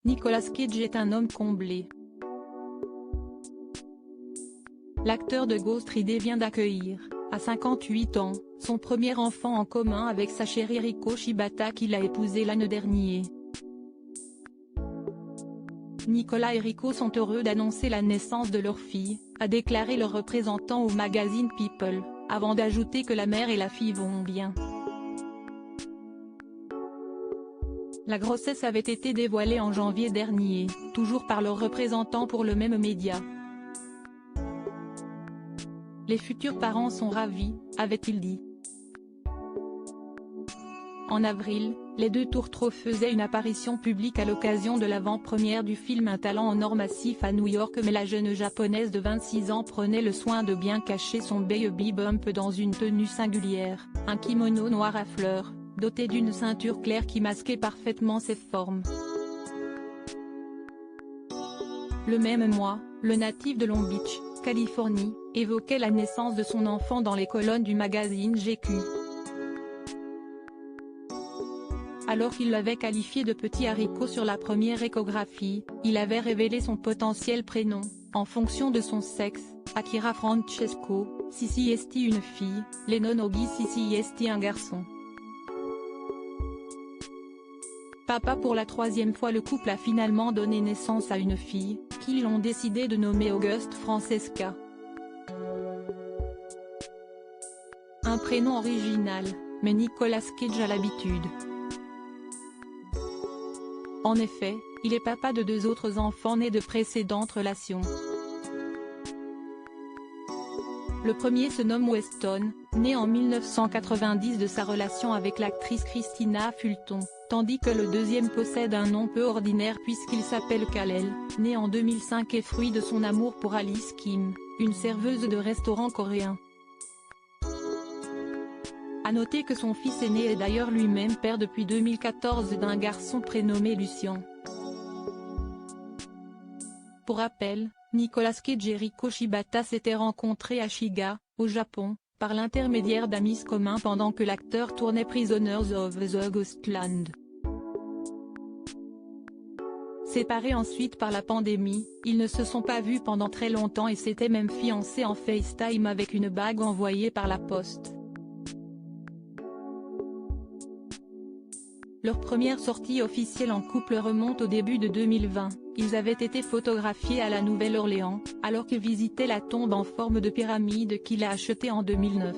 Nicolas Cage est un homme comblé. L'acteur de Ghost Rider vient d'accueillir, à 58 ans, son premier enfant en commun avec sa chérie Riko Shibata qu'il a épousée l'année dernière. Nicolas et Riko sont heureux d'annoncer la naissance de leur fille, a déclaré le représentant au magazine People, avant d'ajouter que la mère et la fille vont bien. La grossesse avait été dévoilée en janvier dernier, toujours par leur représentant pour le même média. Les futurs parents sont ravis, avait-il dit. En avril, les deux tourtereaux faisaient une apparition publique à l'occasion de l'avant-première du film Un talent en or massif à New York, mais la jeune japonaise de 26 ans prenait le soin de bien cacher son baby bump dans une tenue singulière, un kimono noir à fleurs, doté d'une ceinture claire qui masquait parfaitement ses formes. Le même mois, le natif de Long Beach, Californie, évoquait la naissance de son enfant dans les colonnes du magazine GQ. Alors qu'il l'avait qualifié de petit haricot sur la première échographie, il avait révélé son potentiel prénom, en fonction de son sexe, Akira Francesco, CCST une fille, Lennon Ogi CCST un garçon. Papa pour la troisième fois, le couple a finalement donné naissance à une fille, qu'ils ont décidé de nommer Auguste Francesca. Un prénom original, mais Nicolas Cage a l'habitude. En effet, il est papa de deux autres enfants nés de précédentes relations. Le premier se nomme Weston, né en 1990 de sa relation avec l'actrice Christina Fulton, tandis que le deuxième possède un nom peu ordinaire puisqu'il s'appelle Kal-el, né en 2005 et fruit de son amour pour Alice Kim, une serveuse de restaurant coréen. À noter que son fils aîné est d'ailleurs lui-même père depuis 2014 d'un garçon prénommé Lucien. Pour rappel, Nicolas Cage et Riko Shibata s'étaient rencontrés à Shiga, au Japon, par l'intermédiaire d'amis communs pendant que l'acteur tournait Prisoners of the Ghostland. Séparés ensuite par la pandémie, ils ne se sont pas vus pendant très longtemps et s'étaient même fiancés en FaceTime avec une bague envoyée par la poste. Leur première sortie officielle en couple remonte au début de 2020, ils avaient été photographiés à la Nouvelle-Orléans, alors qu'ils visitaient la tombe en forme de pyramide qu'il a achetée en 2009.